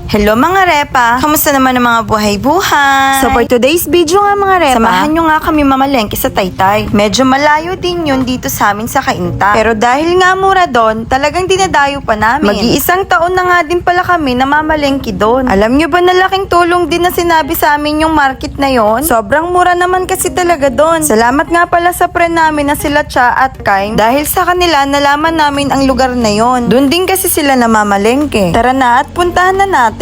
Hello mga repa! Kamusta naman ang mga buhay-buhay? So for today's video nga mga repa, samahan nyo nga kami mamalengke sa Taytay. Medyo malayo din yun dito sa amin sa Cainta. Pero dahil nga mura doon, talagang dinadayo pa namin. Mag-iisang taon na nga din pala kami na mamalengke doon. Alam nyo ba na laking tulong din na sinabi sa amin yung market na yon? Sobrang mura naman kasi talaga doon. Salamat nga pala sa friend namin na sila Cha at Kain. Dahil sa kanila, nalaman namin ang lugar na yon. Doon din kasi sila namamalengke. Tara na at puntahan na natin.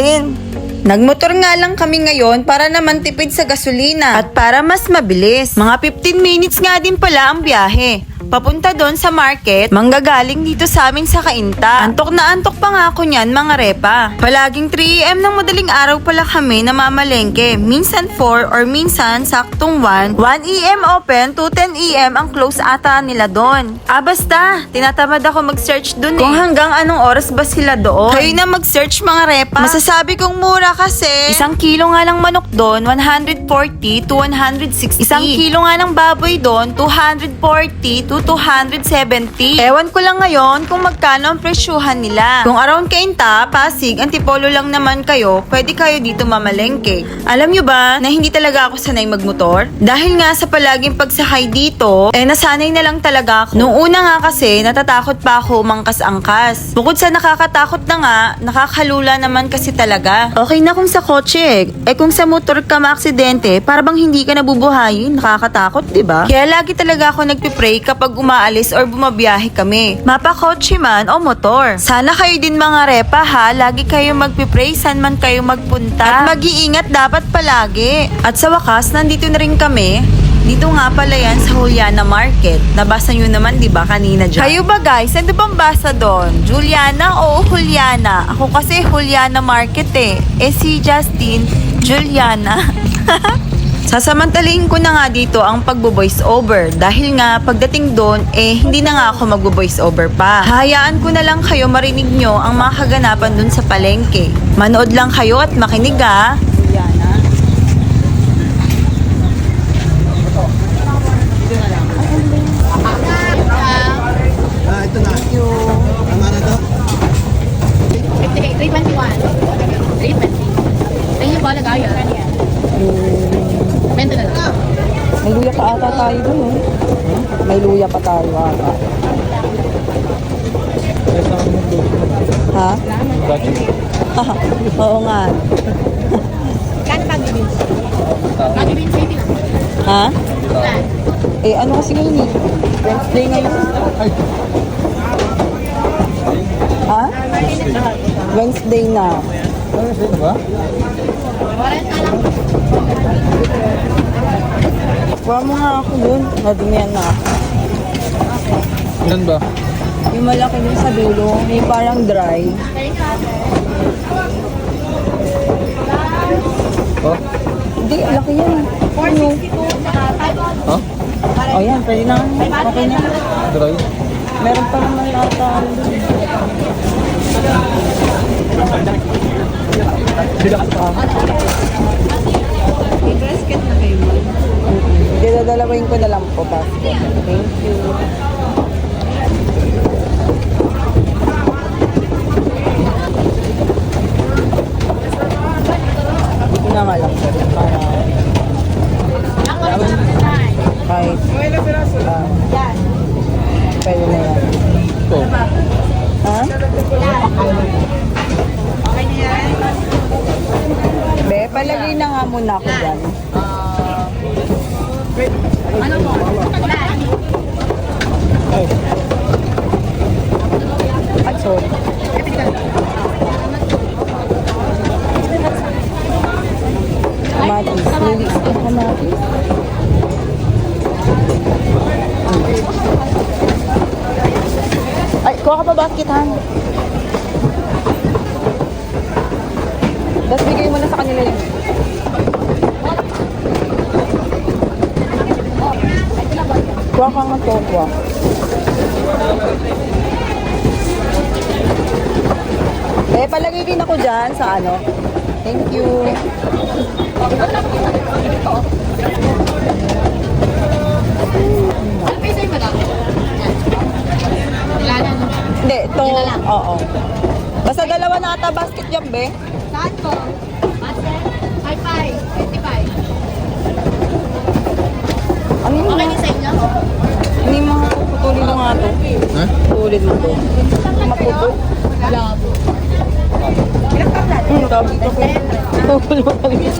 Nagmotor nga lang kami ngayon para naman tipid sa gasolina at para mas mabilis. Mga 15 minutes nga din pala ang biyahe. Papunta doon sa market, manggagaling dito sa amin sa Cainta. Antok na antok pa nga ako niyan mga repa. Palaging 3 AM ng madaling araw pala kami namamalengke. Minsan 4 or minsan saktong 1. 1 AM open, 10 AM ang close ata nila doon. Basta, tinatamad ako mag-search doon kung hanggang anong oras ba sila doon. Kayo na mag-search mga repa. Masasabi kong mura kasi 1 kilo nga ng manok doon, 140 to 160. 1 kilo nga ng baboy doon, 240 to 270. Ewan ko lang ngayon kung magkano ang presyuhan nila. Kung around Cainta, Pasig, Antipolo lang naman kayo, pwede kayo dito mamalengke. Alam nyo ba na hindi talaga ako sanay magmotor? Dahil nga sa palaging pagsakay dito, nasanay na lang talaga ako. Nung una nga kasi, natatakot pa ako umangkas-angkas. Bukod sa nakakatakot na nga, nakakalula naman kasi talaga. Okay na kung sa kotse, kung sa motor ka maaksidente, para bang hindi ka nabubuhayin, nakakatakot, diba? Kaya lagi talaga ako nagpipray kapag umaalis or bumabiyahe kami. Mapakotse man o motor. Sana kayo din mga repa ha, lagi kayo magpipray saan man kayo magpunta. At mag-iingat dapat palagi. At sa wakas, nandito na rin kami. Dito nga pala yan sa Juliana Market. Nabasa nyo naman, di ba, kanina dyan? Kayo ba guys? Ano bang basa doon? Juliana o Juliana? Ako kasi Juliana Market si Justin, Juliana. Sasamantalahin ko na nga dito ang pagbo-voice over dahil nga pagdating doon hindi na nga ako magbo-voice over pa. Hayaan ko na lang kayo marinig nyo ang mga kaganapan doon sa palengke. Manood lang kayo at makinig ha. Juliana. Ito na. Tama na to? 321. 320. Tingin po, lagayo. Bento na lang. May luya pa ata tayo doon May luya pa tayo ata. Ha? Oo nga. Kano bagay beans? Bagay beans, 80 lang. Ha? Plan. Ano kasi ngayon Wednesday ngayon. Ha? Wednesday na. Ito ba? 40 lang. Kuha mo nga ako dun. Nadumihan na ako. Ilan ba? Yung malaki dun sa dulo, may parang dry. Oh? Hindi, laki yan. 462 saka Ha? O yan, pwede na. Okay na. Dry? Meron pa naman ata. May basket na kayo mo? Hindi, dadalawin ko na lang po basket. Thank you. Ito na nga lang po. Para kahit pwede na yan. Ito. Ha? Be, palagay na nga muna ako dyan. Ano mo? Plan. At sorry. Kamatis. Lilis ko kamatis. Ay, kuha ka pa basket, Han. Tapos bigay mo na sa kanila yun. Kuha ka nga to, kuha. Palagay din ako dyan sa ano. Thank you. Ano pa yung madami? Wala na, no? Hindi, ito. Yun na lang. Oo. Basta dalawa na ata basket yan, be. Saan ko? Master? 55. 55. Ano yun? Okay din sa inyo? Hindi mo putulin mo nga to. Ha? Putulin mo to. Maputo. Labo. Tawag dito ko. Putulin mo kami.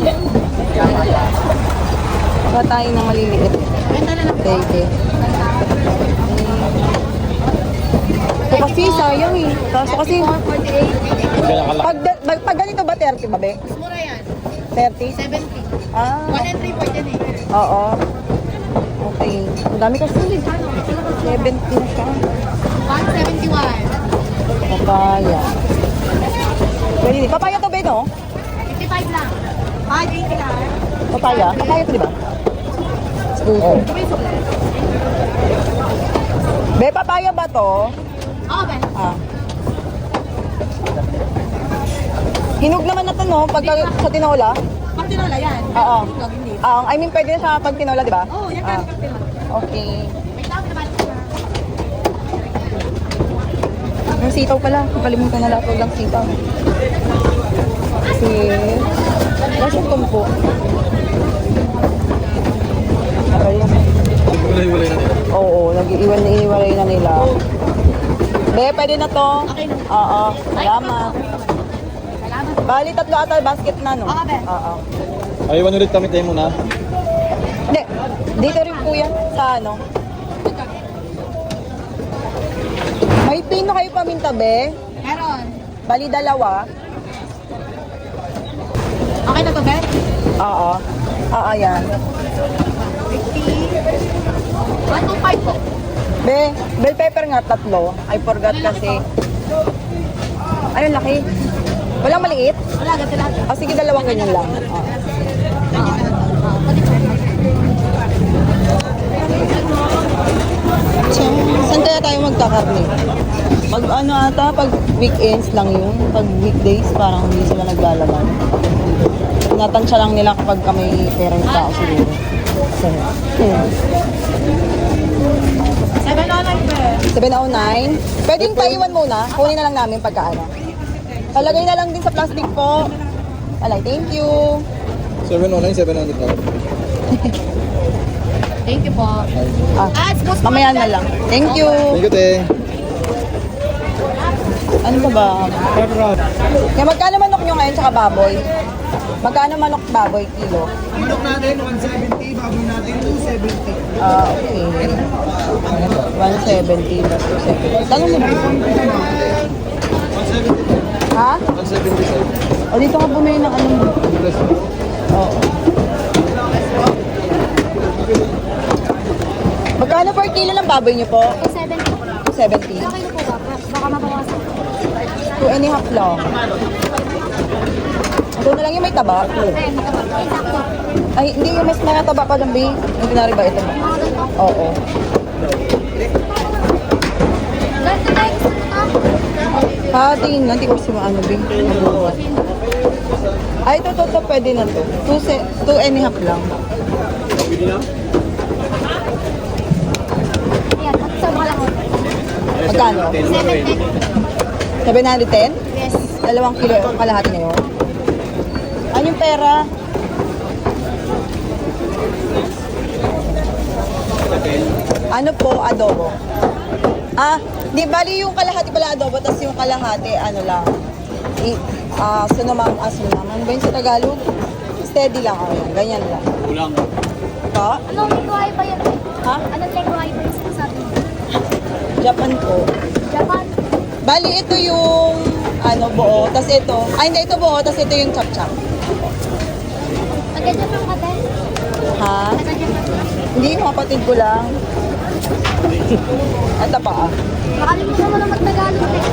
Baka tayo ng maliliit. Benta na lang. Teke. Ito kasi sayang eh. Kaso kasi, 448. pag ganito ba 30 ba be? Mas mura yan. 30? 70. Ah, 1 and 3 pwede din. oo. Okay. Ang dami kasi ulit. 70 na siya. 171. Papaya. Pwede din. Papaya to be no? 55 lang. 580 lang. Papaya? Papaya to di ba? Oo. Be, papaya ba to? Oo, Ben. Ah. Hinog naman na to no? Pagka sa tinola? Pag tinola yan. Oo. Hinog, hindi. I mean, pwede na siya pag tinola, di ba? Oo, yan Ah. kami pag tinola. Okay. Wait lang, naman. Yung sitaw pala. Nakalimutan na lahat. Huwag lang sitaw. Okay. Washington po. Okay. Wala-wala na nila. Oo, nag-iiwan-iiwalay na nila. Be, pwede na to? Okay na. Oo. Salamat. Salamat. Bali, tatlo ata basket na, no? Oo, be. Oo. Aywan ulit kami tayo muna. Hindi. Dito rin po yan sa ano. May pino kayo paminta, be? Meron. Bali, dalawa. Okay na to, Ben? Oo. Oo, yan. 50. 125 po. Be, bell pepper nga, tatlo. I forgot kasi. Ano, laki? Walang maliit? Wala, ganito lahat. O, sige, dalawang ganyan lang. Oo. Pwede po. Saan kaya tayo magkakarne? Pag ano ata, pag weekends lang yun. Pag weekdays, parang hindi sila naglalaman. Natansya lang nila kapag kami pera yung tao siguro. So, 709 pe. 709. Pwedeng paiwan muna. Kunin na lang namin pagkaano. Palagay na lang din sa plastic po. Alay, thank you. 709, 700 na. Thank you po. Ah, It's most mamaya na lang. Thank you. Thank you, te. Ano ba ba? Kaya magkano manok nyo ngayon tsaka baboy? Magkano manok baboy kilo? Manok natin, 170. Baboy natin, 270. Ah, okay. 170 plus 270. Tanong mo ba? Ha? 170 O dito ka bumili ng anong... Oo. Magkano per kilo ng baboy niyo po? 70. 70. Okay na po ba? Baka mabawasan. 2.5 lang. Ito na lang yung may taba. Exacto. Ay, hindi yung mas mga taba pa ng bay. Yung tinari ba ito? Mga ganito. Oo. Ganito na yung gusto mo to? Hatiin, hindi ko si maano bay. Mabuhat. Ay, ito, pwede na to. 2.5 lang. Ayan, magsawa lang ako. Magkano? 710. 710? Yes. 2 kilo kalahati na yun. Ano yung pera? Ano po, adobo? Ah, di bali yung kalahati pala adobo, tapos yung kalahati, ano lang, sunamang, ano ba yun sa Tagalog? Steady lang ako yan, ganyan lang. Kulang. Pa? Anong lingwahe ba yan? Ha? Anong lingwahe ba yung sinasabi mo? Japan po. Japan? Bali, ito yung, ano, buo, tapos ito, hindi, ito buo, tapos ito yung chap-chap. Taga-Japan ka din? Ha? Taga-Japan ka? Hindi, kapatid ko lang. Ito pa ah. Nakalimutan mo na mag-Tagalog eh.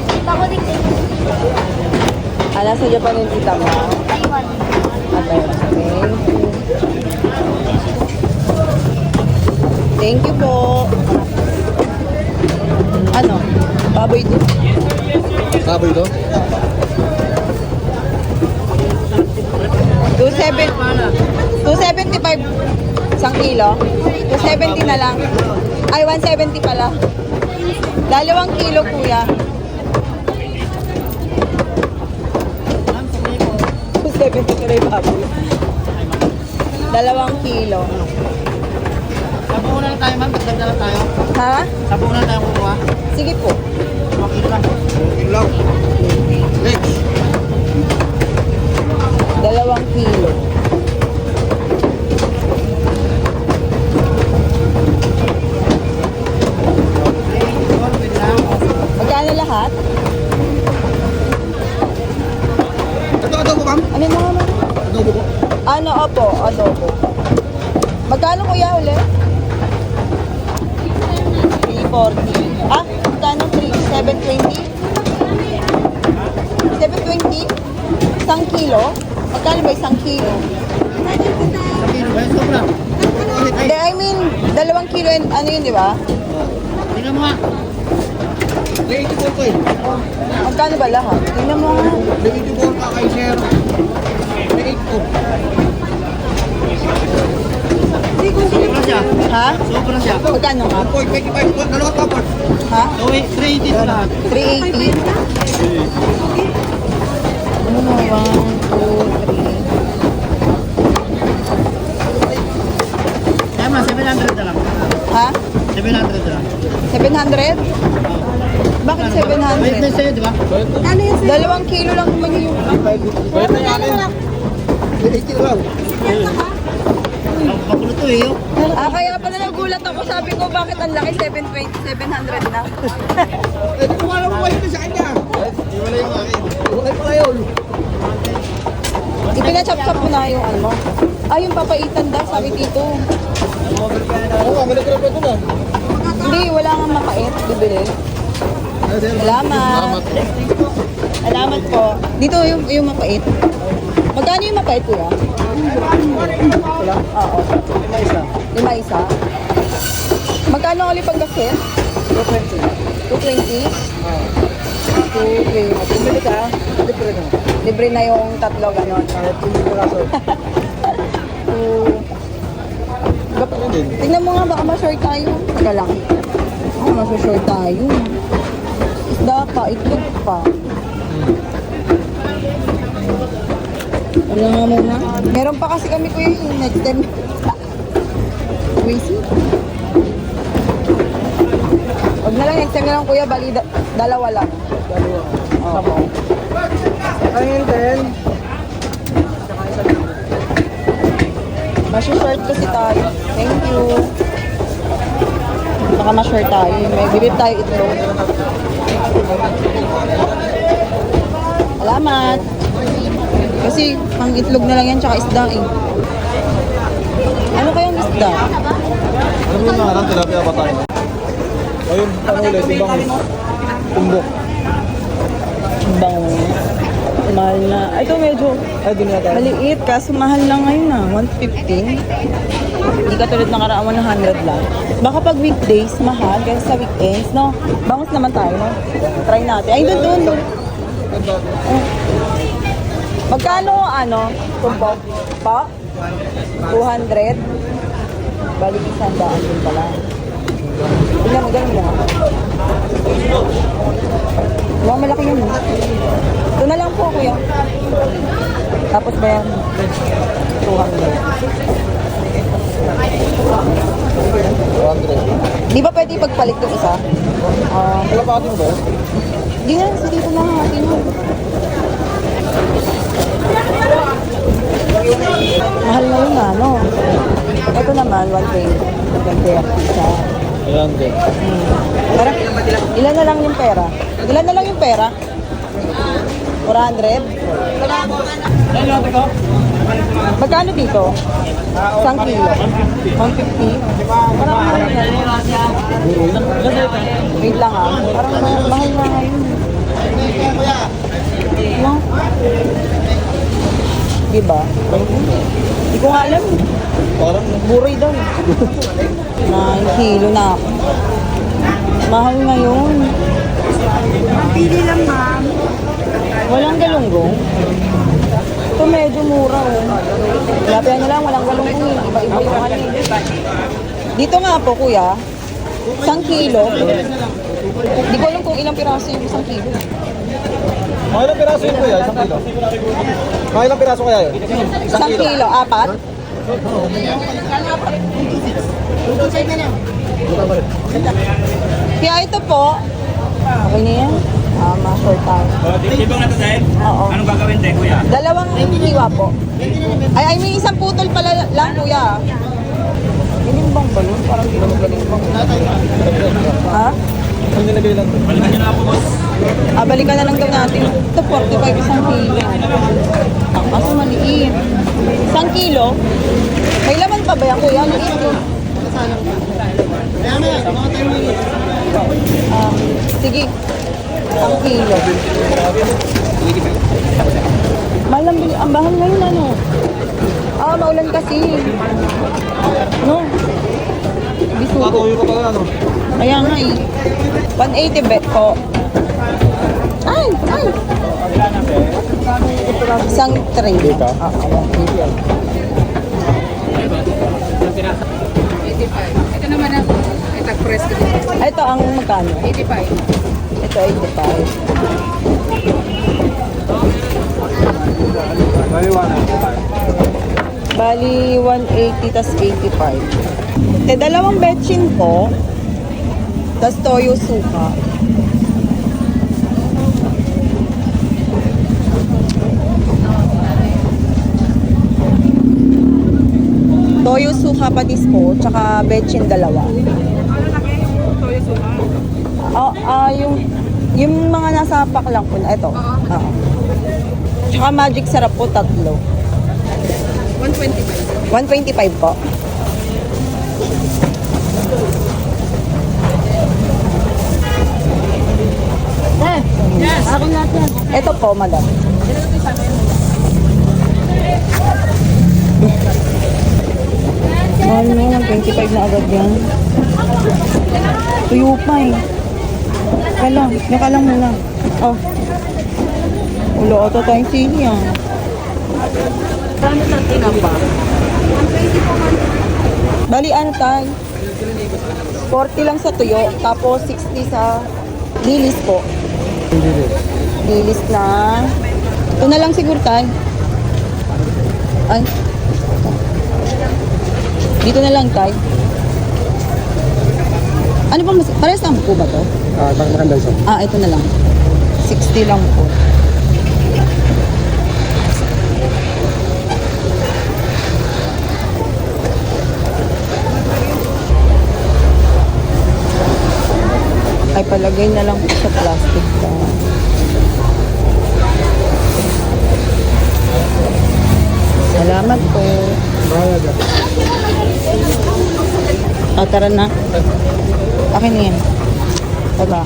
Kita ko din eh. Nasa Japan yung tita mo. Taiwan. Okay. Thank you po. Ano? Baboy ito? Baboy ito? 275 isang kilo. 270 na lang. Ay, 170 pala. 2 kilo, kuya. 2 kilo. Sabunan na tayo, ma'am. Magdagdag na tayo. Ha? Sabunan na tayo kumuha. Sige po. 2 kilo lang. 2 kilo. Next. 2 kilo. Magkano lahat? Ito, adobo, ma'am. Ano yung mga ma'am? Adobo ko. Ano, opo, adobo. Magkano kuya ulit? 340. Ah, magkano 720? 720? 1 kilo? Magkano ba 1 kilo? 1 kilo. Ay, sobra. Hindi, I mean, 2 kilo and ano yun, di ba? Tingnan mo nga. 384 ko eh. Magkano ba lahat? Tingnan mo nga. 384 ka kay Sir. 384. Sobra siya. Ha? Sobra siya. Magkano nga? 25. Dalawa tapos. Ha? So, 380 ito lahat. 380? Ano na? 1, 2, 3. Kaya ma, 700 na lang. Ha? 700 na lang. 700? Bakit Wait na 700? sa'yo, di ba? 2 kilo lang naman yung... Bayad na yan. 380 lang. Pakulo to eh. Oh. Ah, kaya pala nagulat ako. Sabi ko, bakit ang laki? 720, 700 na. Eh, di ko alam mo kayo sa kanya. Iwala yung akin. Wala pala yun. Ipinachop-chop mo na yung ano. Ah, yung papaitan daw, sabi dito. Oo, kamali ko na pa ito na. Hindi, wala nga mapait. Bibili. Salamat. Salamat po. Dito yung mapait. Magkano yung mapait, kuya? Oo. 5 isa. Magkano ang lipang gasket? 220. 220. Bumili ka? Libre na yung tatlo, gano'n. Tingnan mo nga, baka ma-short tayo. Teka lang. Ma-short tayo. Isda pa, itlog pa. Wala nga muna. Meron pa kasi kami kuya yung next time. Wait. Huwag na lang, next time na lang kuya, bali dalawa lang. Oo. Ayun din. Short kasi tayo. Thank you. Baka ma-short tayo. May bibip tayo itlog. Salamat. Kasi pang itlog na lang yan tsaka isda eh. Ano kayang isda? Ano mo yung nakarang tilapia ba tayo? Ayun, ano ulit, ibang tumbok. Bang. Mahal na. Ay, ito medyo Ay, doon yata. maliit. Kaso mahal lang ngayon ah. 150. Hindi ka tulad nakaraan 100 lang. Baka pag weekdays, mahal. Kasi sa weekends, no? Bangus naman tayo, no? Try natin. Ay, doon. Magkano, tumpok? Pa? 200? Balik 100 din pala. Tingnan mo, ganun lang. Wow, malaki yun. Ito na lang po, kuya. Tapos ba yan? 200. Di ba pwede ipagpalit yung isa? Wala pa atin ba? Di na, sige dito na natin. Mahal na yun ano. Ito naman, 120. 120 isa. Ayan, din. Parang, ilan na lang yung pera? Ilan na lang yung pera? 400? Magkano dito? 1 kilo? 150? Parang mahal na yun. Wait lang ah. Parang mahal na ngayon. No? Diba? Hindi ko nga alam. Parang Buray daw. 9 kilo na ako. Mahal ngayon. Pili lang, ma'am. Walang galunggong. Ito medyo mura oh. Tilapia na lang, walang galunggong eh. Iba-iba yung ano eh. Dito nga po kuya, 1 kilo. Hindi ko alam kung ilang piraso yung 1 kilo. Mga ilang piraso yun kuya? Isang kilo? Mga ilang piraso kaya yun? Isang kilo, apat? Kaya ito po, okay na yan? Ma-short tayo. Tibang na to, Dahil? Oo. Anong gagawin, Dahil, kuya? Dalawang hiwa po. Ay, may isang putol pala lang, kuya. Galing bang balon? Parang hindi naman galing bang. Ha? Ang nilagay lang. Balikan nyo na ako, boss. Balikan na lang daw natin. Ito, 45 isang kilo. Ang kaso maliit. Isang kilo? May laman pa ba yan, kuya? Liit yun. Sige. Isang kilo. Malam bili. Ang bahal ngayon, ano? Maulan kasi. No? Bisugo. Tatuyo ko talaga, ano? Kaya nga eh. 180 bet po. Ay! Isang tray. Dito? Ito naman ang itag-press ko dito. Ito ang magkano? 85. Ito 85. Bali 180 tas 85. Dalawang betchin po. Tas toyo suka. Toyo suka patis po, tsaka betchin dalawa. Toyo suka. Yung mga nasa pack lang po na ito. Oo. Tsaka magic sarap po, tatlo. 125. 125 po. Yes. Ako lahat yan. Ito po, madam. Mahal mo, 125 na agad yan. Tuyo pa eh. Yaka lang muna. Oh. Ulo, ito tayong sili ah. Paano sa tinapa? Bali, ano tayo? 40 lang sa tuyo, tapos 60 sa lilis po. Lilis na. Ito na lang siguro tayo. Ay. Dito na lang tayo. Ano ba mas... Parehas lang po ba to? Maganda isa. Ito na lang. 60 lang po. Ay, palagay na lang po sa plastic ka. Salamat po. Tara na. Akin na yan. Tara.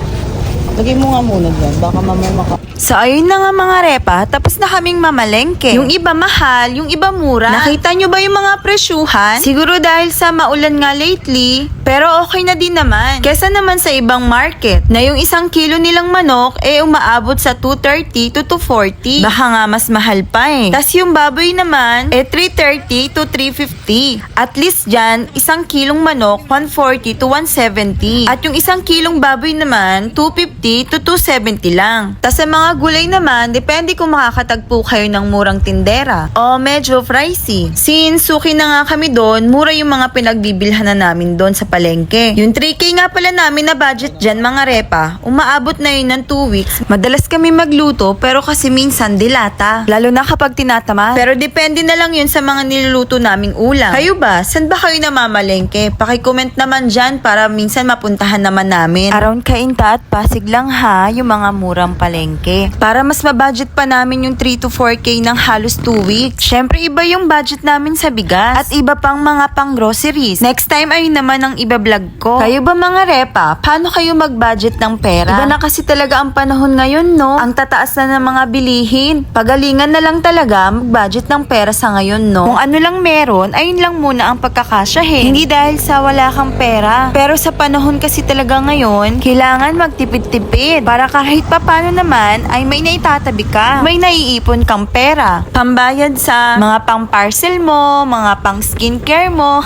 Lagay mo nga muna dyan. Baka mamaya So, ayun na nga mga repa, tapos na kaming mamalengke. Yung iba mahal, yung iba mura. Nakita nyo ba yung mga presyuhan? Siguro dahil sa maulan nga lately, pero okay na din naman. Kesa naman sa ibang market, na yung isang kilo nilang manok, umaabot sa 230 to 240. Baka nga mas mahal pa eh. Tas yung baboy naman, 330 to 350. At least dyan, isang kilong manok, 140 to 170. At yung isang kilong baboy naman, 250 to 270 lang. Tas sa mga gulay naman, depende kung makakatagpo kayo ng murang tindera o medyo pricey. Since suki na nga kami doon, mura yung mga pinagbibilhan na namin doon sa palengke. Yung 3K nga pala namin na budget dyan mga repa, umaabot na yun ng 2 weeks. Madalas kami magluto pero kasi minsan dilata. Lalo na kapag tinatama. Pero depende na lang yun sa mga niluluto naming ulam. Kayo ba? San ba kayo namamalengke? Paki-comment naman dyan para minsan mapuntahan naman namin. Around Cainta at Pasig lang ha, yung mga murang palengke. Para mas mabudget pa namin yung 3 to 4K ng halos 2 weeks. Syempre iba yung budget namin sa bigas at iba pang mga pang groceries. Next time ayun naman ang iba-vlog ko. Kayo ba mga repa? Paano kayo mag-budget ng pera? Iba na kasi talaga ang panahon ngayon, no? Ang tataas na ng mga bilihin. Pagalingan na lang talaga mag-budget ng pera sa ngayon, no? Kung ano lang meron, ayun lang muna ang pagkakasyahin. Hindi dahil sa wala kang pera. Pero sa panahon kasi talaga ngayon, kailangan magtipid-tipid para kahit papano naman ay may naitatabi ka. May naiipon kang pera. Pambayad sa mga pang parcel mo, mga pang skincare mo.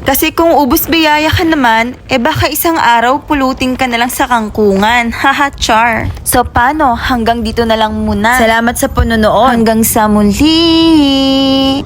Kasi kung ubos biyaya ka naman, baka isang araw pulutin ka na lang sa kangkungan. Haha, char. So paano? Hanggang dito na lang muna. Salamat sa panonood. Hanggang sa muli.